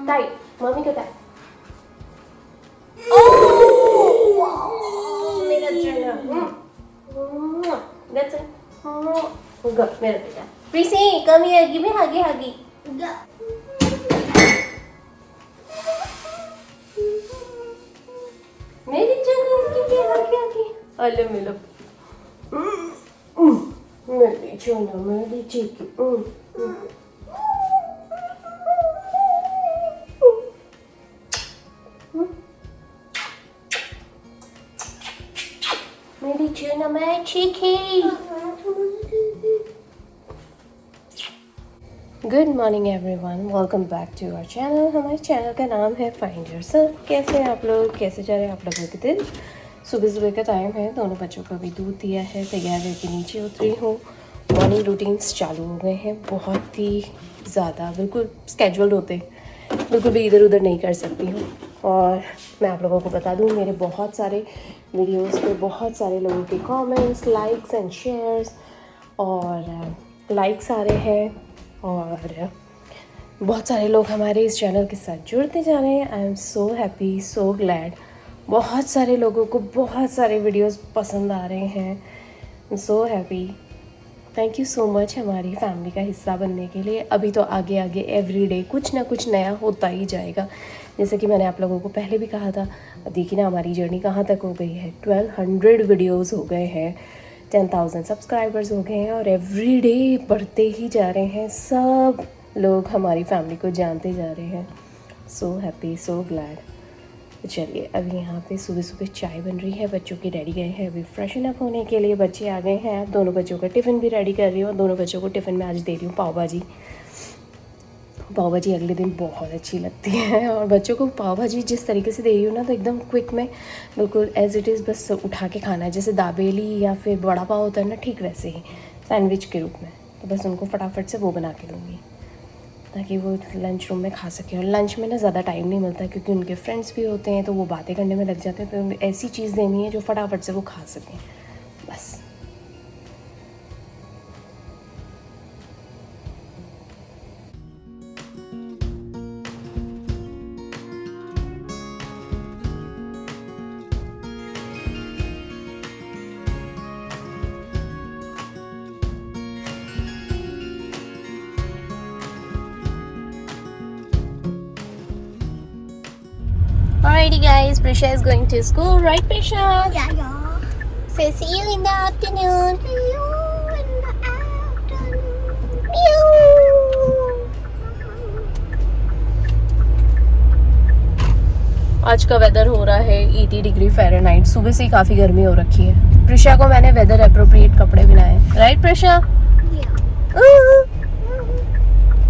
Tight, mummy का tight. ओह मेरा चना। That's it. Go, मेरा बेटा। प्रीसी, come here, give me huggy huggy. मेरी चना give me huggy huggy. अले मिलो। मेरी चना, मेरी चिकी। मेरी चना, मेरी चिकी। Good morning everyone, welcome back to our channel. हमारे चैनल का नाम है फाइंड योरसेल्फ। कैसे हैं आप लोग, कैसे जा रहे हैं आप लोगों के दिन? सुबह सुबह का टाइम है, दोनों बच्चों को अभी दूध दिया है, तैयार करके नीचे उतरी हूँ। मॉर्निंग रूटीन्स चालू हो गए हैं, बहुत ही ज़्यादा बिल्कुल स्केड्यूल्ड होते, बिल्कुल भी इधर उधर नहीं कर सकती हूँ। और मैं आप लोगों को बता दूँ, मेरे बहुत सारे वीडियोस पे बहुत सारे लोगों के कमेंट्स, लाइक्स एंड शेयर्स और लाइक्स आ रहे हैं और बहुत सारे लोग हमारे इस चैनल के साथ जुड़ते जा रहे हैं। I am so happy, so glad. बहुत सारे लोगों को बहुत सारे वीडियोस पसंद आ रहे हैं। I am so happy, thank you so much हमारी फैमिली का हिस्सा बनने के लिए। अभी तो आगे आगे एवरी डे कुछ ना कुछ नया होता ही जाएगा। जैसे कि मैंने आप लोगों को पहले भी कहा था, देखिए ना हमारी जर्नी कहाँ तक हो गई है। 1200 वीडियोज़ हो गए हैं, 10,000 सब्सक्राइबर्स हो गए हैं और एवरी डे बढ़ते ही जा रहे हैं। सब लोग हमारी फैमिली को जानते जा रहे हैं। So happy, so glad. चलिए, अभी यहाँ पे सुबह सुबह चाय बन रही है, बच्चों की रेडी गए हैं अभी फ्रेशन अप होने के लिए। बच्चे आ गए हैं, दोनों बच्चों का टिफ़िन भी रेडी कर रही हूँ। दोनों बच्चों को टिफ़िन में आज दे रही हूँ पाव भाजी। पाव भाजी अगले दिन बहुत अच्छी लगती है और बच्चों को पाव भाजी जिस तरीके से दे रही हूँ ना, तो एकदम क्विक में बिल्कुल एज इट इज़, बस उठा के खाना है। जैसे दाबेली या फिर बड़ा पाव होता है ना, ठीक वैसे ही सैंडविच के रूप में। तो बस उनको फटाफट से वो बना के दूँगी ताकि वो लंच रूम में खा सकें। और लंच में ना ज़्यादा टाइम नहीं मिलता क्योंकि उनके फ्रेंड्स भी होते हैं, तो वो बातें करने में लग जाते हैं। तो ऐसी चीज़ देनी है जो फटाफट से वो खा सकें, बस। Alrighty guys, Prisha is going to school, right Prisha? Yeah. So see you in the afternoon. See you in the afternoon. आज का वेदर हो रहा है 80 डिग्री फ़ारेनहाइट। सुबह से ही काफ़ी गर्मी हो रखी है। प्रिशा को मैंने वेदर अप्रोप्रिएट कपड़े बनाए, right Prisha? Yeah.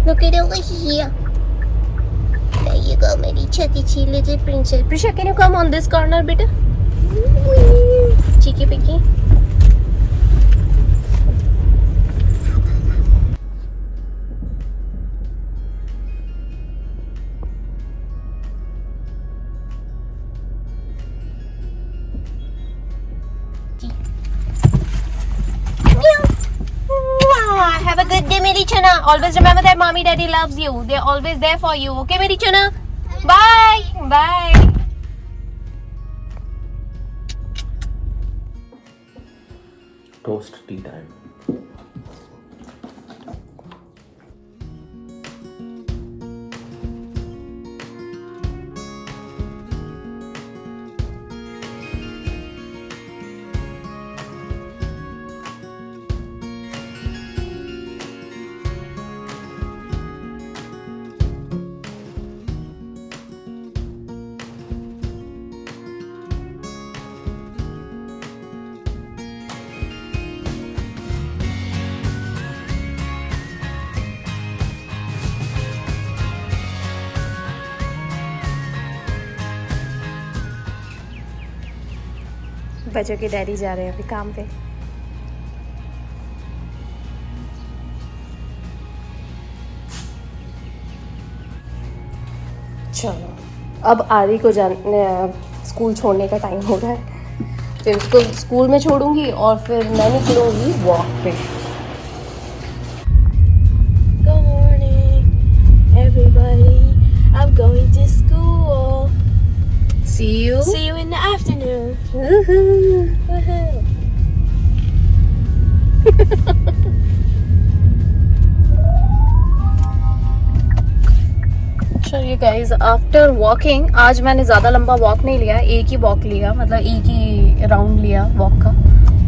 Look at over here. There you go, मेरी छोटी सी little princess. Prisha, can you come on this corner, बेटा? Cheeky picky. Have a good day, मेरी चना. Always remember that mommy daddy loves you. They're always there for you. Okay, मेरी चना? Bye. Bye. Toast tea time. बच्चों के daddy जा रहे हैं अभी काम पे। चलो, अब आदि को स्कूल छोड़ने का टाइम हो रहा है। फिर उसको स्कूल में छोड़ूंगी और फिर मैं निकलूंगी वॉक पे। going to school. See you. See you in the afternoon. Woohoo. Woohoo. चलिए गाइज, आफ्टर वॉकिंग, आज मैंने ज़्यादा लंबा वॉक नहीं लिया, एक ही वॉक लिया, मतलब एक ही राउंड लिया वॉक का,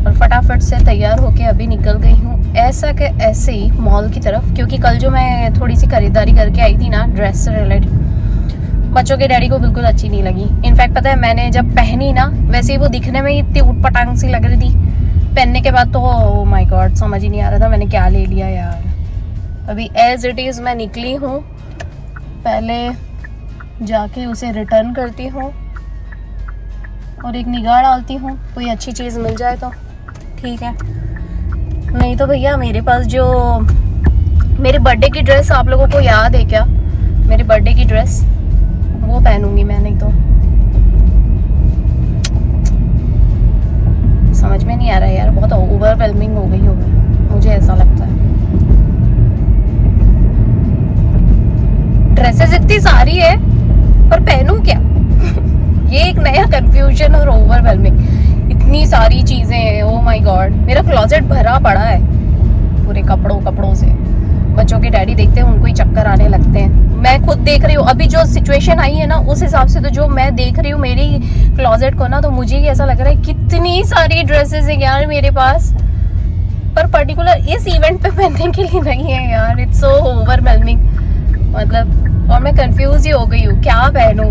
और फटाफट से तैयार होके अभी निकल गई हूँ ऐसा कि ऐसे ही मॉल की तरफ, क्योंकि कल जो मैं थोड़ी सी खरीदारी करके आई थी ना ड्रेस से रिलेटेड, बच्चों के डैडी को बिल्कुल अच्छी नहीं लगी। इनफैक्ट पता है, मैंने जब पहनी ना, वैसे ही वो दिखने में ही इतनी उटपटांग सी लग रही थी, पहनने के बाद तो ओह माय गॉड समझ ही नहीं आ रहा था मैंने क्या ले लिया यार। अभी एज इट इज़ मैं निकली हूँ, पहले जाके उसे रिटर्न करती हूँ और एक निगाह डालती हूँ, कोई अच्छी चीज़ मिल जाए तो ठीक है, नहीं तो भैया मेरे पास जो मेरे बर्थडे की ड्रेस आप लोगों को याद है क्या, मेरे बर्थडे की ड्रेस वो पहनूंगी मैं, नहीं तो समझ में नहीं आ रहा है यार, बहुत ओवरवेलमिंग हो गई होगी, मुझे ऐसा लगता है। ड्रेसेस इतनी सारी है पर पहनूं क्या ये एक नया कंफ्यूजन और ओवरवेलमिंग, इतनी सारी चीजें हैं, ओह माय गॉड। मेरा क्लोजेट भरा पड़ा है पूरे कपड़ों से। बच्चों के डैडी देखते हैं उनको ही चक्कर आने लगते हैं, मैं खुद देख रही हूँ अभी जो सिचुएशन आई है ना, उस हिसाब से तो जो मैं देख रही हूँ मेरी क्लोजेट को ना, तो मुझे ही ऐसा लग रहा है कितनी सारी ड्रेसेस है यार मेरे पास, पर पर्टिकुलर इस इवेंट पे पहनने के लिए नहीं है यार। इट्स सो ओवरवेलमिंग, मतलब, और मैं कंफ्यूज ही हो गई हूँ क्या पहनूं।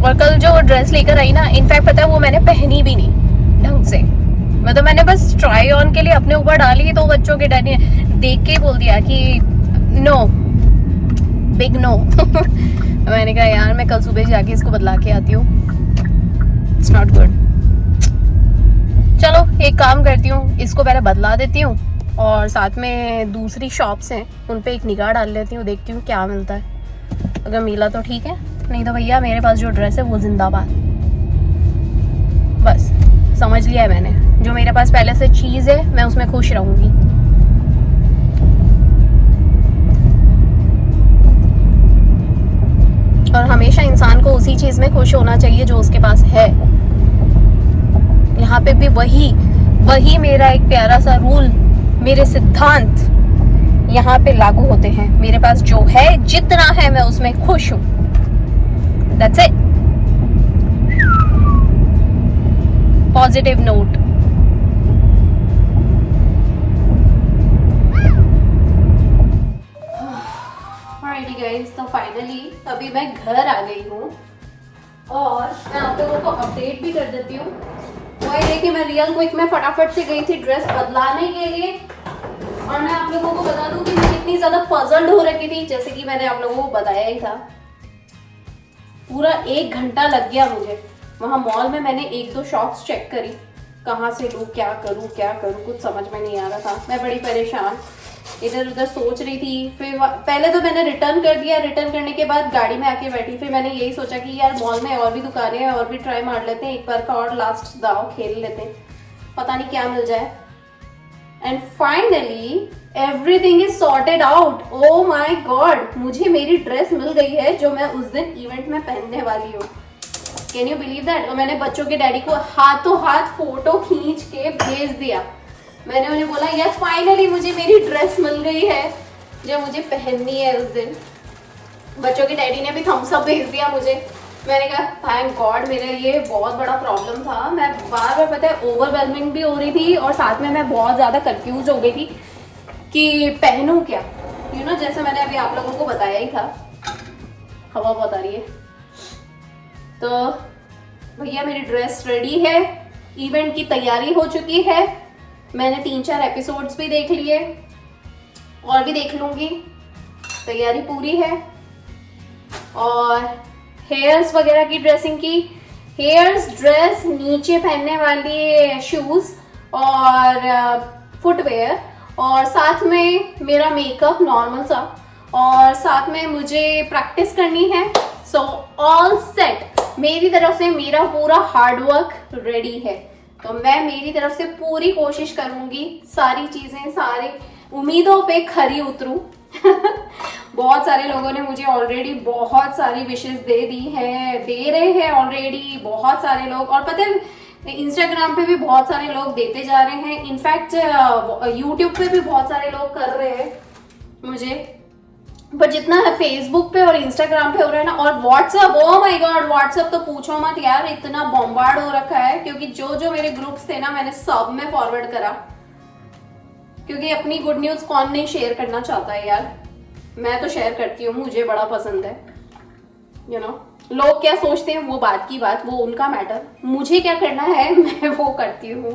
और कल जो ड्रेस लेकर आई ना, इनफैक्ट पता है वो मैंने पहनी भी नहीं ढंग से, मतलब मैंने बस ट्राई ऑन के लिए अपने ऊपर डाली, तो बच्चों के डैडी ने देख के बोल दिया कि नो, बिग नो मैंने कहा यार मैं कल सुबह जाके इसको बदला के आती हूँ, इट्स नॉट गुड। चलो एक काम करती हूँ, इसको पहले बदला देती हूँ और साथ में दूसरी शॉप्स हैं उन पे एक निगाह डाल लेती हूँ, देखती हूँ क्या मिलता है, अगर मिला तो ठीक है, नहीं तो भैया मेरे पास जो ड्रेस है वो जिंदाबाद। बस समझ लिया है मैंने, जो मेरे पास पहले से चीज़ है मैं उसमें खुश रहूँगी। और हमेशा इंसान को उसी चीज़ में खुश होना चाहिए जो उसके पास है। यहाँ पे भी वही मेरा एक प्यारा सा रूल, मेरे सिद्धांत यहाँ पे लागू होते हैं। मेरे पास जो है, जितना है, मैं उसमें खुश हूँ, that's it. Positive note. Alrighty guys, तो फाइनली अभी मैं घर आ गई हूँ और मैं आप लोगों को अपडेट भी कर देती हूँ। वो ये कि मैं रियल क्विक में फटाफट से गई थी ड्रेस बदलाने के लिए, और मैं आप लोगों को बता दूं कि मैं कितनी ज्यादा पजल्ड हो रखी थी, जैसे कि मैंने आप लोगों को बताया ही था। पूरा 1 घंटा लग गया मुझे वहां मॉल में, मैंने 1-2 शॉप्स चेक करी, कहाँ से लूँ, क्या करूँ, कुछ समझ में नहीं आ रहा था। मैं बड़ी परेशान इधर उधर सोच रही थी। फिर पहले तो मैंने रिटर्न कर दिया, रिटर्न करने के बाद गाड़ी में आके बैठी, फिर मैंने यही सोचा कि यार मॉल में और भी दुकानें हैं, और भी ट्राई मार लेते हैं, एक बार का और लास्ट दाव खेल लेते हैं, पता नहीं क्या मिल जाए। And finally everything is sorted out. O my God, मुझे मेरी ड्रेस मिल गई है जो मैं उस दिन इवेंट में पहनने वाली हूँ। Can you believe that? और मैंने बच्चों के डैडी को हाथों हाथ फोटो खींच के भेज दिया। मैंने उन्हें बोला यस फाइनली मुझे मेरी ड्रेस मिल गई है जो मुझे पहननी है उस दिन। बच्चों के डैडी ने भी थम्स अप भेज दिया मुझे। मैंने कहा थैंक गॉड, मेरा ये बहुत बड़ा प्रॉब्लम था, मैं बार बार पता है ओवरवेलमिंग भी हो रही थी और साथ में मैं बहुत ज़्यादा कंफ्यूज हो गई थी कि पहनूं क्या। यू नो, जैसे मैंने अभी आप लोगों को बताया ही था, हवा बहुत आ रही है। तो भैया मेरी ड्रेस रेडी है, इवेंट की तैयारी हो चुकी है, मैंने 3-4 एपिसोड्स भी देख लिए और भी देख लूँगी, तैयारी पूरी है। और हेयर्स वगैरह की ड्रेसिंग की, हेयर्स, ड्रेस, नीचे पहनने वाली शूज़ और फुटवेयर, और साथ में मेरा मेकअप नॉर्मल सा, और साथ में मुझे प्रैक्टिस करनी है। सो ऑल सेट, मेरी तरफ से मेरा पूरा हार्डवर्क रेडी है। तो मैं मेरी तरफ से पूरी कोशिश करूंगी सारी चीजें, सारी उम्मीदों पे खरी उतरूं बहुत सारे लोगों ने मुझे ऑलरेडी बहुत सारी विशेस दे दी हैं, दे रहे हैं ऑलरेडी बहुत सारे लोग। और पता है इंस्टाग्राम पे भी बहुत सारे लोग देते जा रहे हैं, इनफैक्ट यूट्यूब पे भी बहुत सारे लोग कर रहे हैं मुझे। पर जितना है फेसबुक पे और इंस्टाग्राम पे हो रहा है ना, और WhatsApp, oh my god WhatsApp तो पूछो मत यार, इतना बॉम्बार्ड हो रखा है। क्योंकि जो जो मेरे ग्रुप्स थे ना मैंने सब में फॉरवर्ड करा, क्योंकि अपनी गुड न्यूज कौन नहीं शेयर करना चाहता है यार। मैं तो शेयर करती हूँ, मुझे बड़ा पसंद है। यू नो लोग क्या सोचते हैं वो बात की बात, वो उनका मैटर, मुझे क्या करना है मैं वो करती हूँ।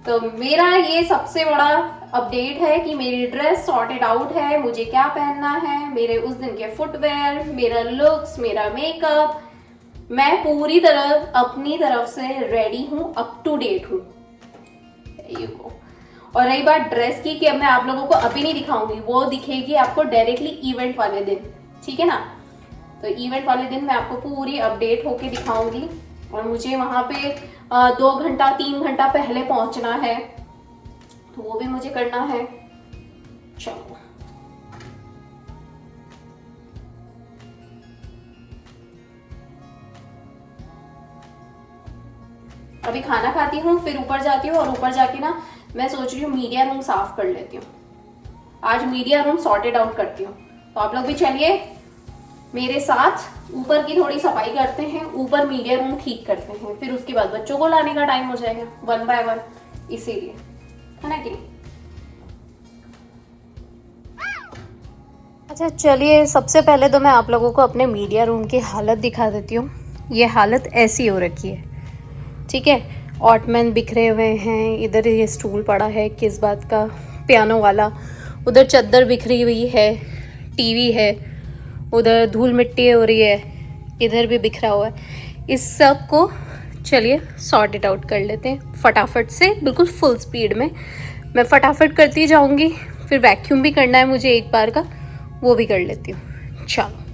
तो मेरा ये सबसे बड़ा अपडेट है कि मेरी ड्रेस सॉर्टेड आउट है, मुझे क्या पहनना है, मेरे उस दिन के फुटवेयर, मेरा लुक्स, मेरा मेकअप, मैं पूरी तरह अपनी तरफ से रेडी हूँ, अप टू डेट हूँ। और रही बात ड्रेस की, कि अब मैं आप लोगों को अभी नहीं दिखाऊंगी, वो दिखेगी आपको डायरेक्टली इवेंट वाले दिन, ठीक है ना। तो इवेंट वाले दिन मैं आपको पूरी अपडेट होके दिखाऊंगी। और मुझे वहां पे 2 घंटा 3 घंटा पहले पहुंचना है, तो वो भी मुझे करना है। चलो अभी खाना खाती हूँ, फिर ऊपर जाती हूँ, और ऊपर जाके ना मैं सोच रही हूँ मीडिया रूम साफ कर लेती हूँ। आज मीडिया रूम सॉर्टेड आउट करती हूँ। तो आप लोग भी चलिए मेरे साथ, ऊपर की थोड़ी सफाई करते हैं, ऊपर मीडिया रूम ठीक करते हैं, फिर उसके बाद बच्चों को लाने का टाइम हो जाएगा 1 बाय 1, इसीलिए, है ना कि नहीं। अच्छा चलिए, सबसे पहले तो मैं आप लोगों को अपने मीडिया रूम की हालत दिखा देती हूँ। ये हालत ऐसी हो रखी है, ठीक है। ऑटमैन बिखरे हुए हैं, इधर ये स्टूल पड़ा है किस बात का, पियानो वाला, उधर चादर बिखरी हुई है, टीवी है, उधर धूल मिट्टी हो रही है, इधर भी बिखरा हुआ है। इस सब को चलिए सॉर्ट इट आउट कर लेते हैं फटाफट से, बिल्कुल फुल स्पीड में। मैं फटाफट करती जाऊंगी, फिर वैक्यूम भी करना है मुझे एक बार का, वो भी कर लेती हूँ। चलो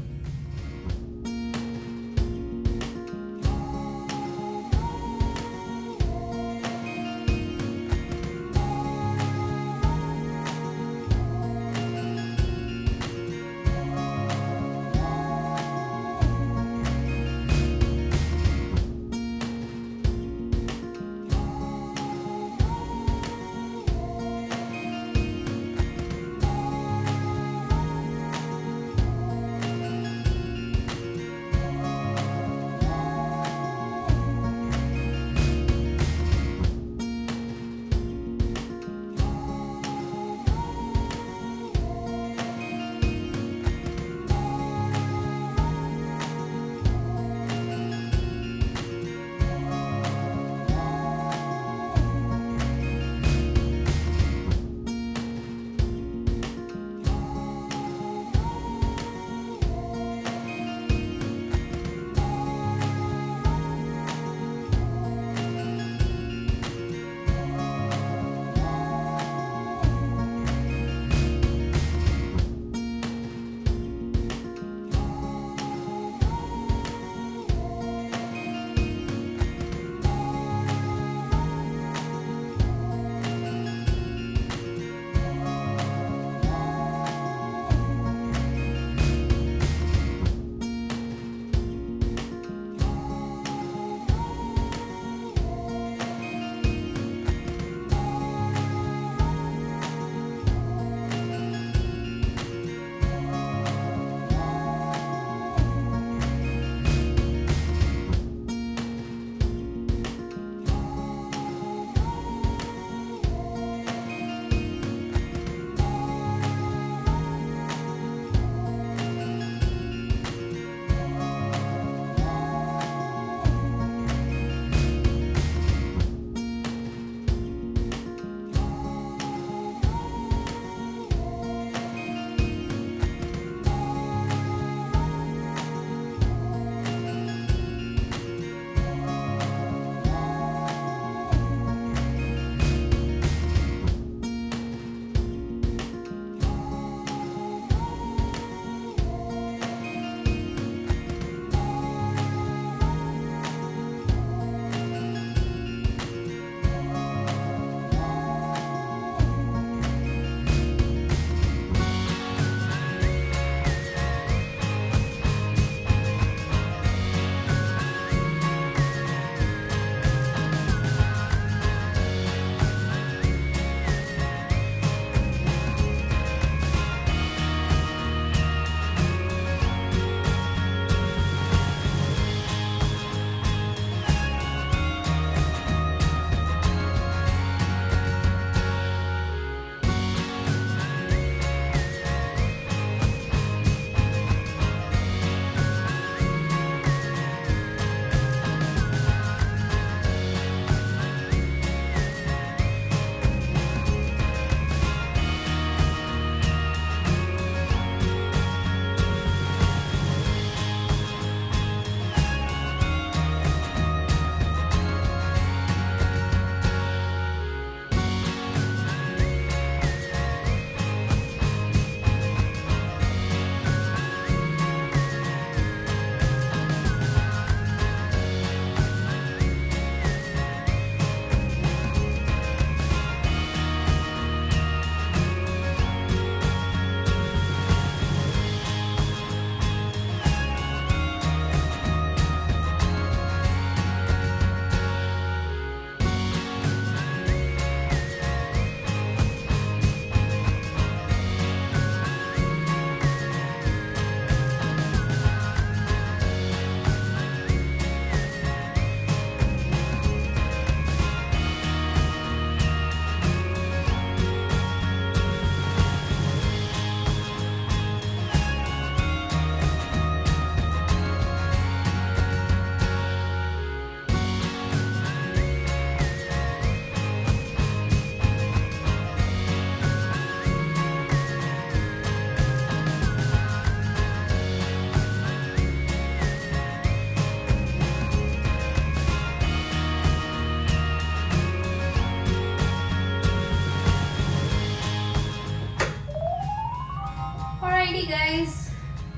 ऑलराइटी गाइस,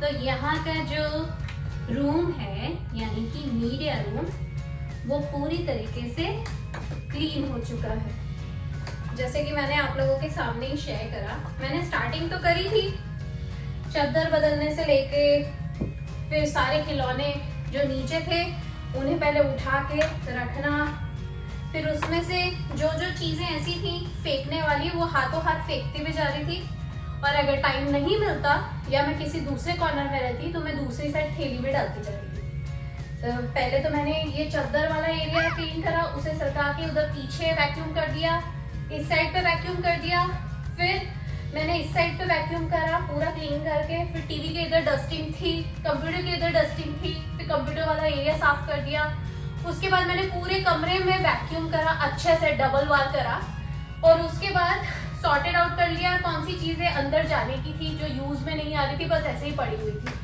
तो यहाँ का जो रूम है यानी कि मीडिया रूम वो पूरी तरीके से क्लीन हो चुका है। जैसे कि मैंने आप लोगों के सामने ही शेयर करा, मैंने स्टार्टिंग तो करी थी चादर बदलने से लेके, फिर सारे खिलौने जो नीचे थे उन्हें पहले उठा के रखना, फिर उसमें से जो जो चीजें ऐसी थी फेंकने वाली वो हाथों हाथ फेंकती भी जा रही थी, और अगर टाइम नहीं मिलता या मैं किसी दूसरे कॉर्नर में रहती तो मैं दूसरी साइड थैली में डालती जा रही थी। तो पहले तो मैंने ये चादर वाला एरिया क्लीन करा, उसे सरका के उधर पीछे वैक्यूम कर दिया, इस साइड पे वैक्यूम कर दिया, फिर मैंने इस साइड पे वैक्यूम करा पूरा क्लीन करके, फिर टीवी के इधर डस्टिंग थी, कंप्यूटर के इधर डस्टिंग थी, फिर कंप्यूटर वाला एरिया साफ कर दिया। उसके बाद मैंने पूरे कमरे में वैक्यूम करा, अच्छे से डबल वाल करा, और उसके बाद सॉर्टेड आउट कर लिया कौन सी चीजें अंदर जाने की थी जो यूज में नहीं आ रही थी, बस ऐसे ही पड़ी हुई थी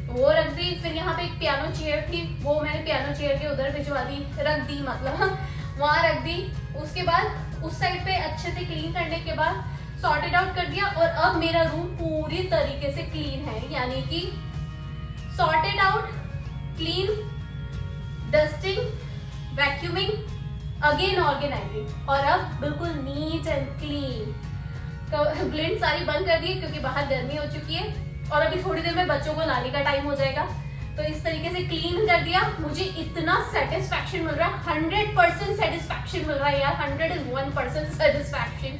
वो रख दी। फिर यहाँ पे एक पियानो चेयर थी, वो मैंने पियानो चेयर के उधर भिजवा दी, रख दी मतलब वहां रख दी। उसके बाद उस साइड पे अच्छे से क्लीन करने के बाद सॉर्टेड आउट कर दिया, और अब मेरा रूम पूरी तरीके से क्लीन है, यानी कि sorted out, clean, dusting, vacuuming, again organizing, और अब बिल्कुल नीट एंड क्लीन। ब्लिंड सारी बंद कर दी क्योंकि बाहर गर्मी हो चुकी है, और अभी थोड़ी देर में बच्चों को लाने का टाइम हो जाएगा, तो इस तरीके से क्लीन कर दिया। मुझे इतना सेटिस्फैक्शन मिल रहा है, 100% सेटिस्फैक्शन मिल रहा है यार, 101% satisfaction,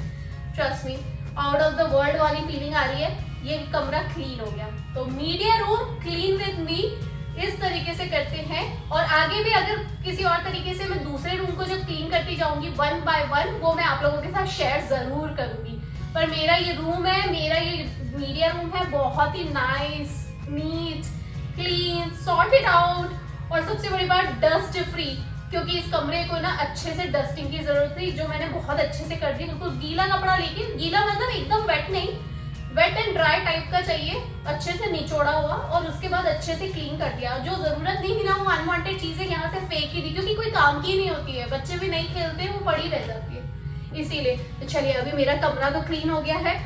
trust me, out of the world वाली फीलिंग आ रही है। ये कमरा क्लीन हो गया, तो media room clean with me इस तरीके से करते हैं, और आगे भी अगर किसी और तरीके से मैं दूसरे रूम को जो क्लीन करती जाऊंगी 1 by 1 वो मैं आप लोगों के साथ शेयर जरूर करूंगी। पर मेरा ये रूम है, मेरा ये मीडिया रूम है, बहुत ही nice, neat, clean, sorted out, और सबसे बड़ी बात डस्ट फ्री, क्योंकि इस कमरे को ना अच्छे से डस्टिंग की जरूरत थी, जो मैंने बहुत अच्छे से कर दी। बिल्कुल गीला कपड़ा, लेकिन गीला मतलब एकदम वेट नहीं, वेट एंड ड्राई टाइप का चाहिए, अच्छे से निचोड़ा हुआ, और उसके बाद अच्छे से क्लीन कर दिया। जो जरूरत नहीं थी ना वो अनवांटेड चीजें यहाँ से फेंक ही दी, क्योंकि कोई काम की नहीं होती है, बच्चे भी नहीं खेलते, वो पड़ी रह जाती है इसीलिए। तो चलिए अभी मेरा कमरा तो क्लीन हो गया है,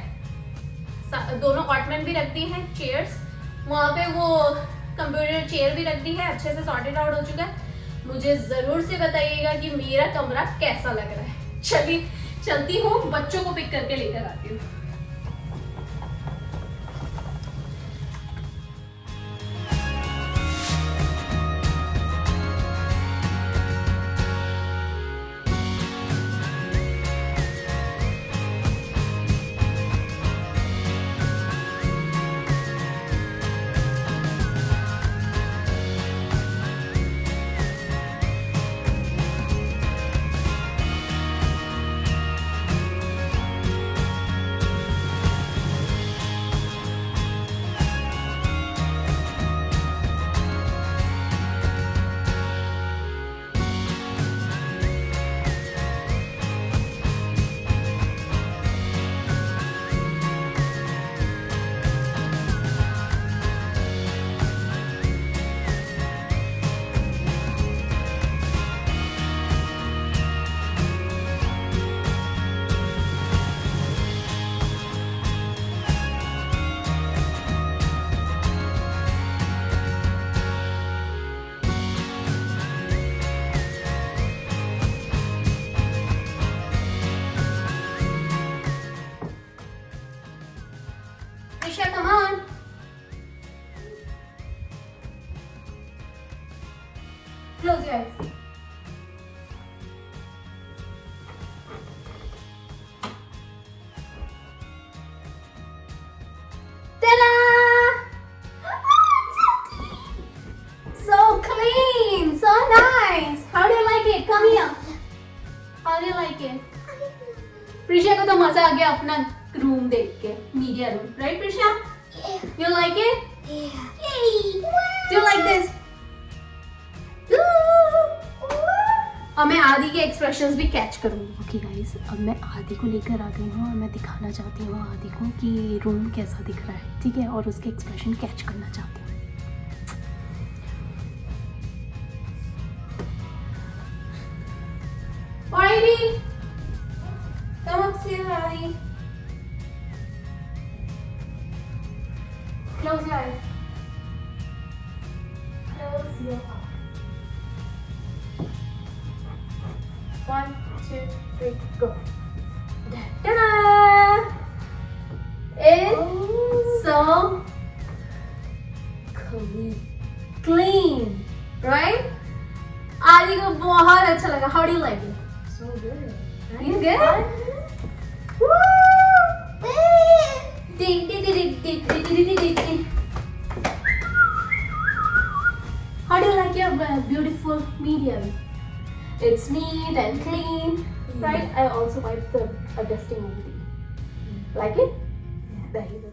दोनों ऑटमैन भी रख दी हैं, चेयर्स वहाँ पे वो कंप्यूटर चेयर भी रख दी है, अच्छे से सॉर्टेड आउट हो चुका है। मुझे जरूर से बताइएगा कि मेरा कमरा कैसा लग रहा है। चलिए चलती हूँ, बच्चों को पिक करके लेकर आती हूँ। Risha, come on. Close your eyes. Ta-da! So clean, so nice. How do you like it? Come here. How do you like it? Prisha को तो मजा आ गया अपना रूम देख के, media room, right Prisha? You like it? Yay! Do you like this? अब मैं आदि के एक्सप्रेशंस भी कैच करूंगी। ओके गाइस, अब मैं आदि को लेकर आ गई हूँ और मैं दिखाना चाहती हूँ आदि को कि रूम कैसा दिख रहा है, ठीक है, और उसके एक्सप्रेशन कैच करना चाहती हूँ। Alrighty, come upstairs, Adi. Close your eyes. Close your eyes. 1, 2, 3, go. Ta-da! It's so clean, right? आदि को बहुत अच्छा लगा. How do you like it? So good. You good? Woo! Ding, ding, ding, ding, ding, ding, ding, ding, ding. How do you like your beautiful medium? It's neat and clean, right? I also wiped the dusting over the. Like it? There you go.